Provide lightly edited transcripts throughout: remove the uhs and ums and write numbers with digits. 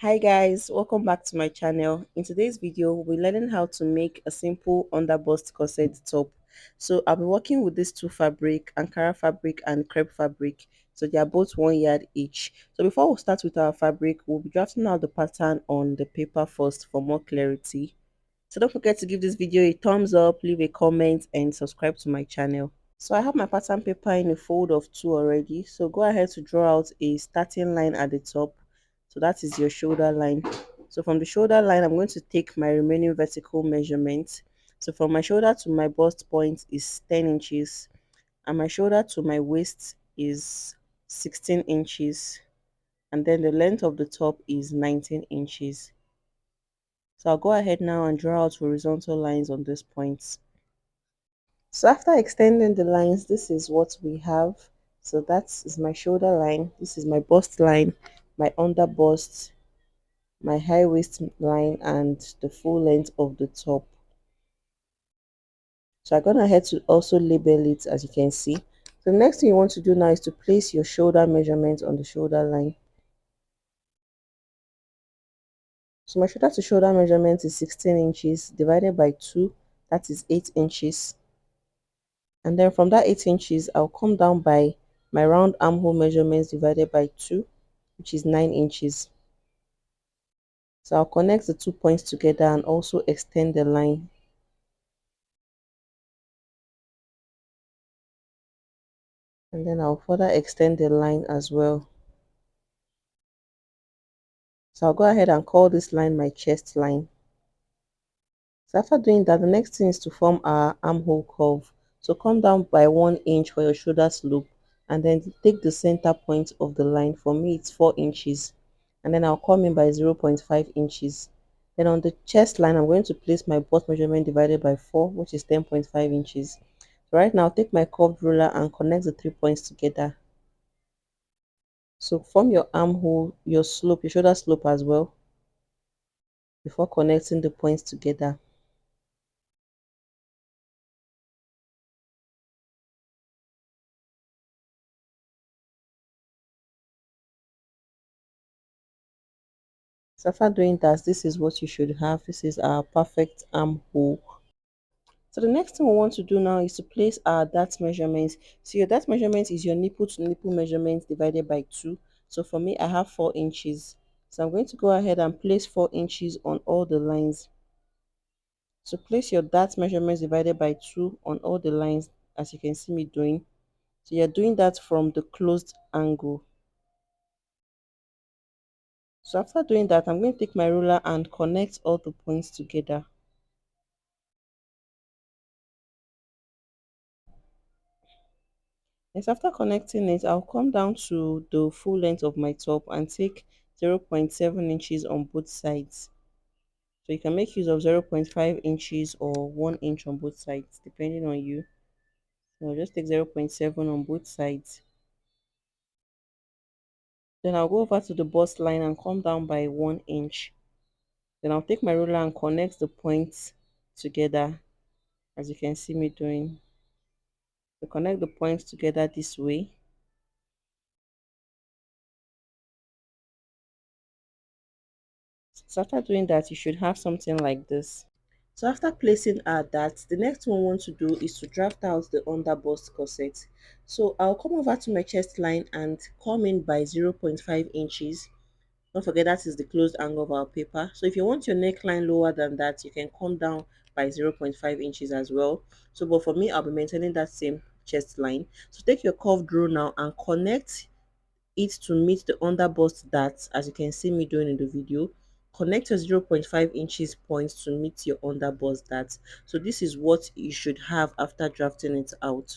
Hi guys, welcome back to my channel. In today's video, we'll be learning how to make a simple underbust corset top. So I'll be working with these two fabric, Ankara fabric and crepe fabric. So they are both 1 yard each. So before we start with our fabric, we'll be drafting out the pattern on the paper first for more clarity. So don't forget to give this video a thumbs up, leave a comment and subscribe to my channel. So I have my pattern paper in a fold of two already. So go ahead to draw out a starting line at the top. So that is your shoulder line. So from the shoulder line, I'm going to take my remaining vertical measurement. So from my shoulder to my bust point is 10 inches and my shoulder to my waist is 16 inches. And then the length of the top is 19 inches. So I'll go ahead now and draw out horizontal lines on these points. So after extending the lines, this is what we have. So that is my shoulder line, this is my bust line, my under bust, my high waist line, and the full length of the top. So I'm gonna head to also label it, as you can see. So the next thing you want to do now is to place your shoulder measurement on the shoulder line. So my shoulder to shoulder measurement is 16 inches divided by 2, that is 8 inches. And then from that 8 inches, I'll come down by my round armhole measurements divided by 2, which is 9 inches. So I'll connect the 2 points together and also extend the line. And then I'll further extend the line as well. So I'll go ahead and call this line my chest line. So after doing that, the next thing is to form our armhole curve. So come down by 1 inch for your shoulder slope and then take the center point of the line. For me, it's 4 inches. And then I'll come in by 0.5 inches. Then on the chest line, I'm going to place my bust measurement divided by 4, which is 10.5 inches. So right now, take my curved ruler and connect the 3 points together. So form your armhole, your slope, your shoulder slope as well before connecting the points together. So after doing that, this is what you should have. This is our perfect armhole. So the next thing we want to do now is to place our dart measurements. So your dart measurement is your nipple to nipple measurement divided by 2. So for me, I have 4 inches. So I'm going to go ahead and place 4 inches on all the lines. So place your dart measurements divided by 2 on all the lines, as you can see me doing. So you're doing that from the closed angle. So after doing that, I'm going to take my ruler and connect all the points together. Yes, after connecting it, I'll come down to the full length of my top and take 0.7 inches on both sides. So you can make use of 0.5 inches or 1 inch on both sides, depending on you. So I'll just take 0.7 on both sides. Then I'll go over to the bust line and come down by 1 inch. Then I'll take my ruler and connect the points together, as you can see me doing. So connect the points together this way. So after doing that, you should have something like this. So after placing our darts, the next one we want to do is to draft out the under bust corset. So I'll come over to my chest line and come in by 0.5 inches. Don't forget that is the closed angle of our paper. So if you want your neckline lower than that, you can come down by 0.5 inches as well. So but for me, I'll be maintaining that same chest line. So take your curved rule now and connect it to meet the underbust dart, as you can see me doing in the video. Connect your 0.5 inches point to meet your underbust dart. So this is what you should have after drafting it out.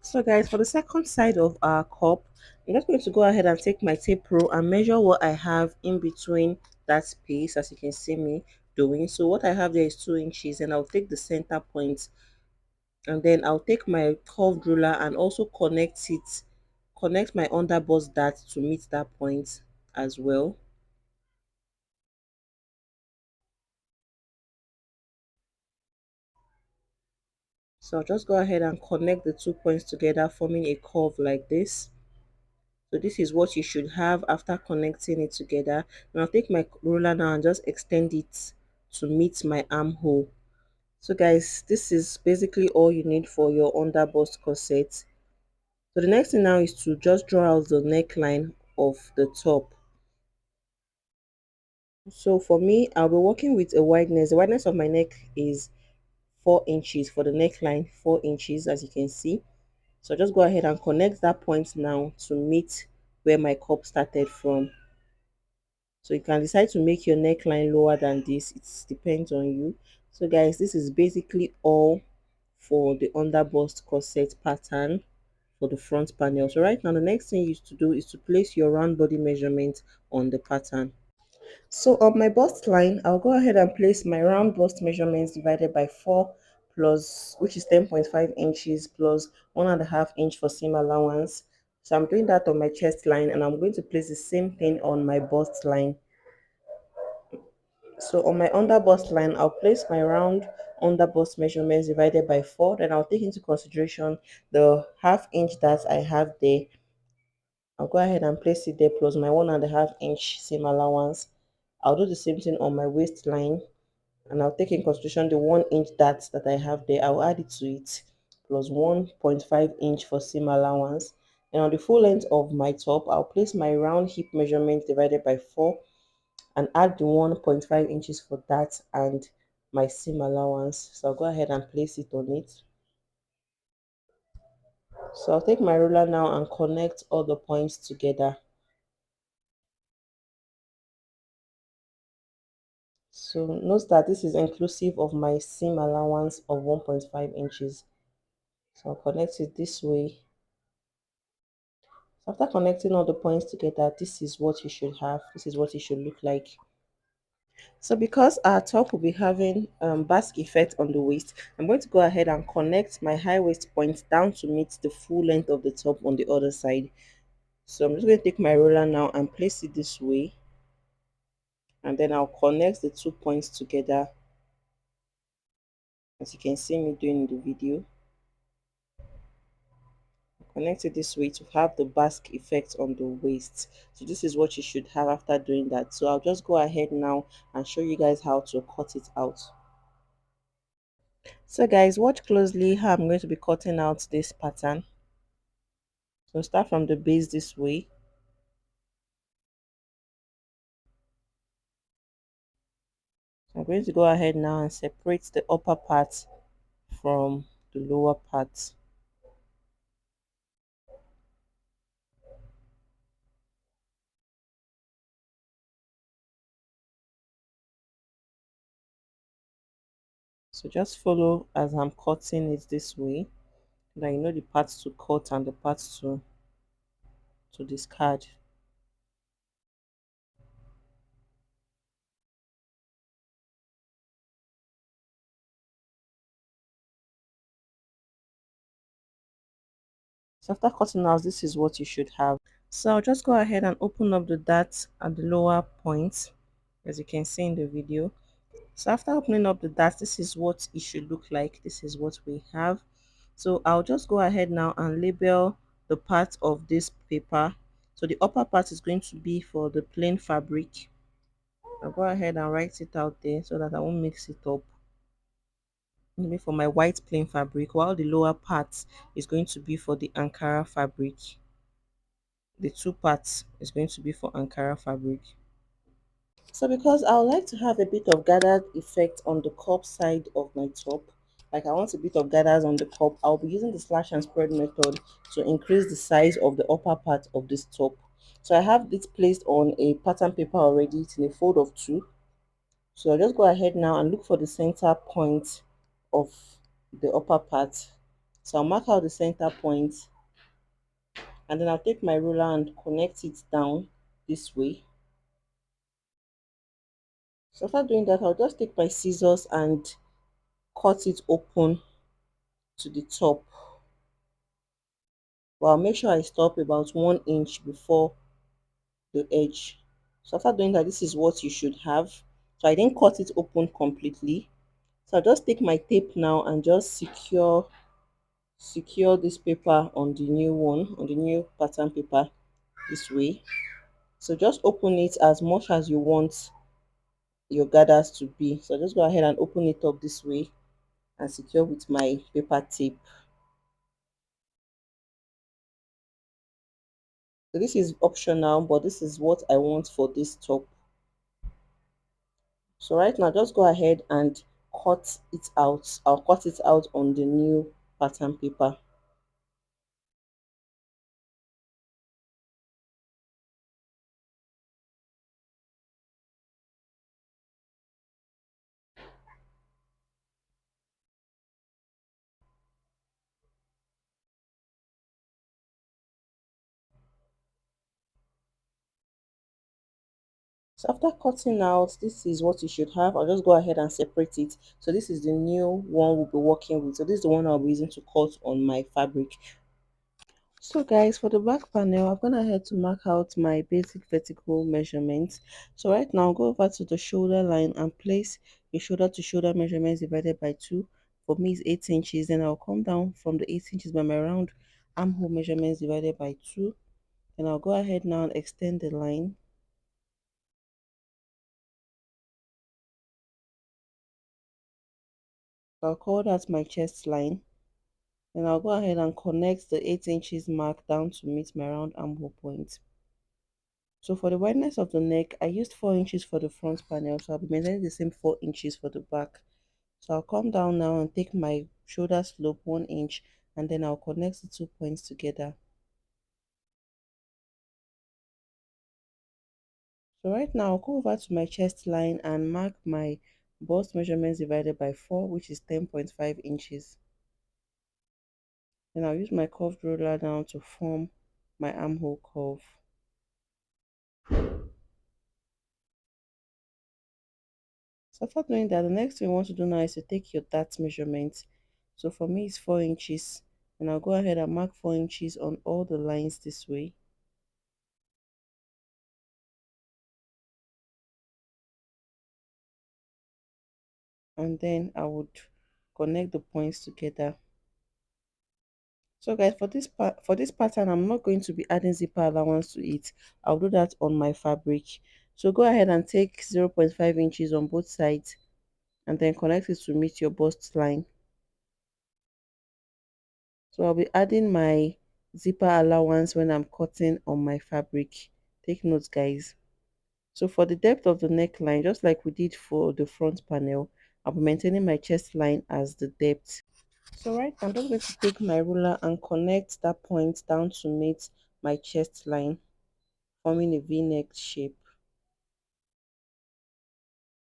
So guys, for the second side of our cup, I'm just going to go ahead and take my tape rule and measure what I have in between that space, as you can see me doing. So what I have there is 2 inches, and I'll take the center point and then I'll take my curved ruler and also connect my underbust dart to meet that point as well. So I'll just go ahead and connect the 2 points together, forming a curve like this. So this is what you should have after connecting it together. And I'll take my ruler now and just extend it to meet my armhole. So guys, this is basically all you need for your under bust corset. So the next thing now is to just draw out the neckline of the top. So for me, I'll be working with a wideness. The wideness of my neck is 4 inches for the neckline, 4 inches as you can see. So just go ahead and connect that point now to meet where my cup started from. So you can decide to make your neckline lower than this. It depends on you. So guys, this is basically all for the under bust corset pattern for the front panel. So right now, the next thing you to do is to place your round body measurement on the pattern. So on my bust line, I'll go ahead and place my round bust measurements divided by 4 plus, which is 10.5 inches plus 1.5 inch for seam allowance. So I'm doing that on my chest line, and I'm going to place the same thing on my bust line. So on my under bust line, I'll place my round under bust measurements divided by 4. Then I'll take into consideration the half inch that I have there. I'll go ahead and place it there plus my 1.5 inch seam allowance. I'll do the same thing on my waistline, and I'll take in consideration the 1 inch that I have there. I'll add it to it plus 1.5 inch for seam allowance. And on the full length of my top, I'll place my round hip measurement divided by 4 and add the 1.5 inches for that and my seam allowance. So I'll go ahead and place it on it. So I'll take my ruler now and connect all the points together. So note that this is inclusive of my seam allowance of 1.5 inches. So I'll connect it this way. So after connecting all the points together, this is what you should have. This is what it should look like. So because our top will be having basque effect on the waist, I'm going to go ahead and connect my high waist point down to meet the full length of the top on the other side. So I'm just going to take my roller now and place it this way, and then I'll connect the 2 points together as you can see me doing in the video. Connect it this way to have the basque effect on the waist. So this is what you should have after doing that. So I'll just go ahead now and show you guys how to cut it out. So guys, watch closely how I'm going to be cutting out this pattern. So start from the base this way. So I'm going to go ahead now and separate the upper part from the lower part. So just follow as I'm cutting it this way. Now you know the parts to cut and the parts to discard. So after cutting out, this is what you should have. So I'll just go ahead and open up the dart at the lower point, as you can see in the video. So after opening up the dart, this is what it should look like. This is what we have. So I'll just go ahead now and label the part of this paper. So the upper part is going to be for the plain fabric. I'll go ahead and write it out there so that I won't mix it up. Maybe for my white plain fabric, while the lower part is going to be for the Ankara fabric. The two parts is going to be for Ankara fabric. So because I would like to have a bit of gathered effect on the cup side of my top, like I want a bit of gathers on the cup, I'll be using the slash and spread method to increase the size of the upper part of this top. So I have this placed on a pattern paper already. It's in a fold of 2. So I'll just go ahead now and look for the center point of the upper part. So I'll mark out the center point, and then I'll take my ruler and connect it down this way. So after doing that, I'll just take my scissors and cut it open to the top. But I'll make sure I stop about 1 inch before the edge. So after doing that, this is what you should have. So I didn't cut it open completely. So I'll just take my tape now and just secure this paper on the new one, on the new pattern paper. this way. So just open it as much as you want your gathers to be. So just go ahead and open it up this way and secure with my paper tape. So this is optional, but this is what I want for this top. So right now, just go ahead and cut it out. I'll cut it out on the new pattern paper. So after cutting out, this is what you should have. I'll just go ahead and separate it. So this is the new one we'll be working with. So this is the one I'll be using to cut on my fabric. So guys, for the back panel, I've gone ahead to mark out my basic vertical measurements. So right now, I'll go over to the shoulder line and place your shoulder to shoulder measurements divided by 2. For me, it's 8 inches. Then I'll come down from the 8 inches by my round armhole measurements divided by 2. Then I'll go ahead now and extend the line. I'll call that my chest line. Then I'll go ahead and connect the 8 inches mark down to meet my round armhole point. So for the wideness of the neck, I used 4 inches for the front panel, so I'll be maintaining the same 4 inches for the back. So I'll come down now and take my shoulder slope 1 inch, and then I'll connect the 2 points together. So right now I'll go over to my chest line and mark my bust measurements divided by 4, which is 10.5 inches. Then I'll use my curved ruler now to form my armhole curve. So after doing that, the next thing you want to do now is to take your dart measurement. So for me, it's 4 inches. And I'll go ahead and mark 4 inches on all the lines this way. And then I would connect the points together. So guys, for this pattern, I'm not going to be adding zipper allowance to it. I'll do that on my fabric. So go ahead and take 0.5 inches on both sides and then connect it to meet your bust line. So I'll be adding my zipper allowance when I'm cutting on my fabric. Take notes, guys. So for the depth of the neckline, just like we did for the front panel, I'll be maintaining my chest line as the depth. So right now, I'm just going to take my ruler and connect that point down to meet my chest line, forming a V-neck shape.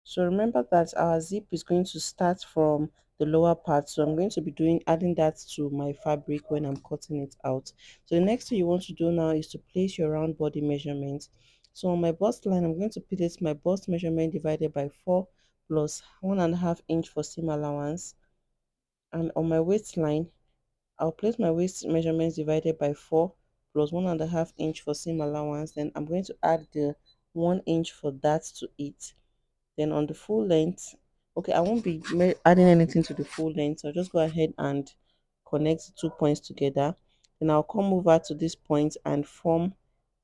So remember that our zip is going to start from the lower part. So I'm going to be adding that to my fabric when I'm cutting it out. So the next thing you want to do now is to place your round body measurement. So on my bust line, I'm going to place my bust measurement divided by 4 plus 1.5 inch for seam allowance. And on my waistline, I'll place my waist measurements divided by 4 plus 1.5 inch for seam allowance. Then I'm going to add the 1 inch for that to it. Then on the full length, okay, I won't be adding anything to the full length. So I'll just go ahead and connect the 2 points together. Then I'll come over to this point and form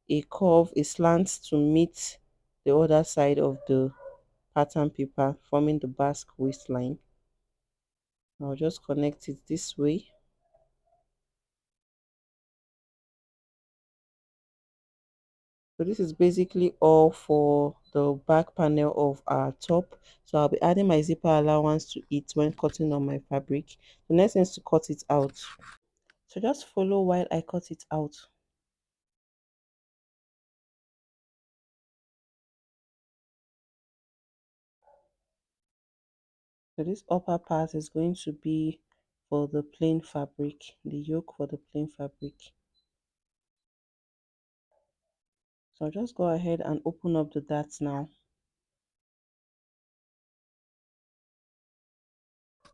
a curve, a slant to meet the other side of the pattern paper, forming the basque waistline. I'll just connect it this way. So this is basically all for the back panel of our top. So I'll be adding my zipper allowance to it when cutting on my fabric. The next thing is to cut it out. So just follow while I cut it out. So this upper part is going to be for the plain fabric, the yoke for the plain fabric. So I'll just go ahead and open up the darts now.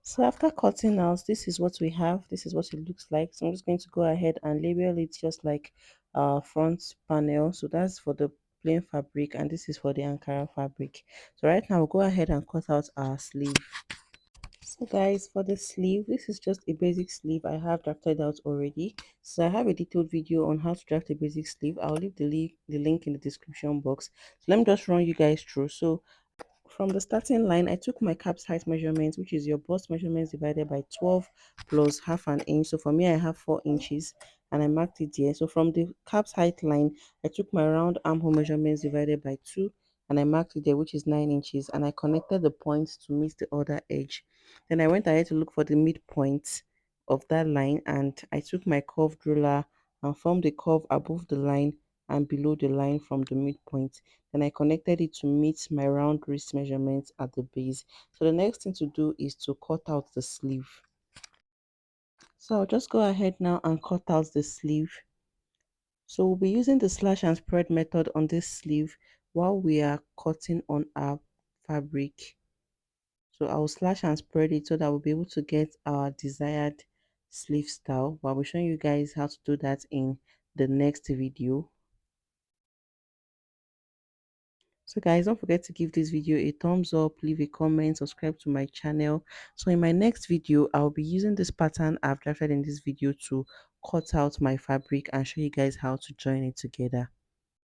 So after cutting out, this is what we have. This is what it looks like. So I'm just going to go ahead and label it just like our front panel. So that's for the plain fabric and this is for the Ankara fabric. So right now we'll go ahead and cut out our sleeve. So guys, for the sleeve, this is just a basic sleeve I have drafted out already. So I have a detailed video on how to draft a basic sleeve. I'll leave the link in the description box. So let me just run you guys through. So from the starting line, I took my cap's height measurement, which is your bust measurements divided by 12 plus half an inch. So for me, I have 4 inches and I marked it there. So from the cap's height line, I took my round armhole measurements divided by 2 and I marked it there, which is 9 inches. And I connected the points to meet the other edge. Then I went ahead to look for the midpoint of that line and I took my curved ruler and formed a curve above the line and below the line from the midpoint. Then I connected it to meet my round wrist measurements at the base. So the next thing to do is to cut out the sleeve. So I'll just go ahead now and cut out the sleeve. So we'll be using the slash and spread method on this sleeve while we are cutting on our fabric. So I'll slash and spread it so that we'll be able to get our desired sleeve style. But I'll be showing you guys how to do that in the next video. So guys, don't forget to give this video a thumbs up, leave a comment, subscribe to my channel. So in my next video, I'll be using this pattern I've drafted in this video to cut out my fabric and show you guys how to join it together.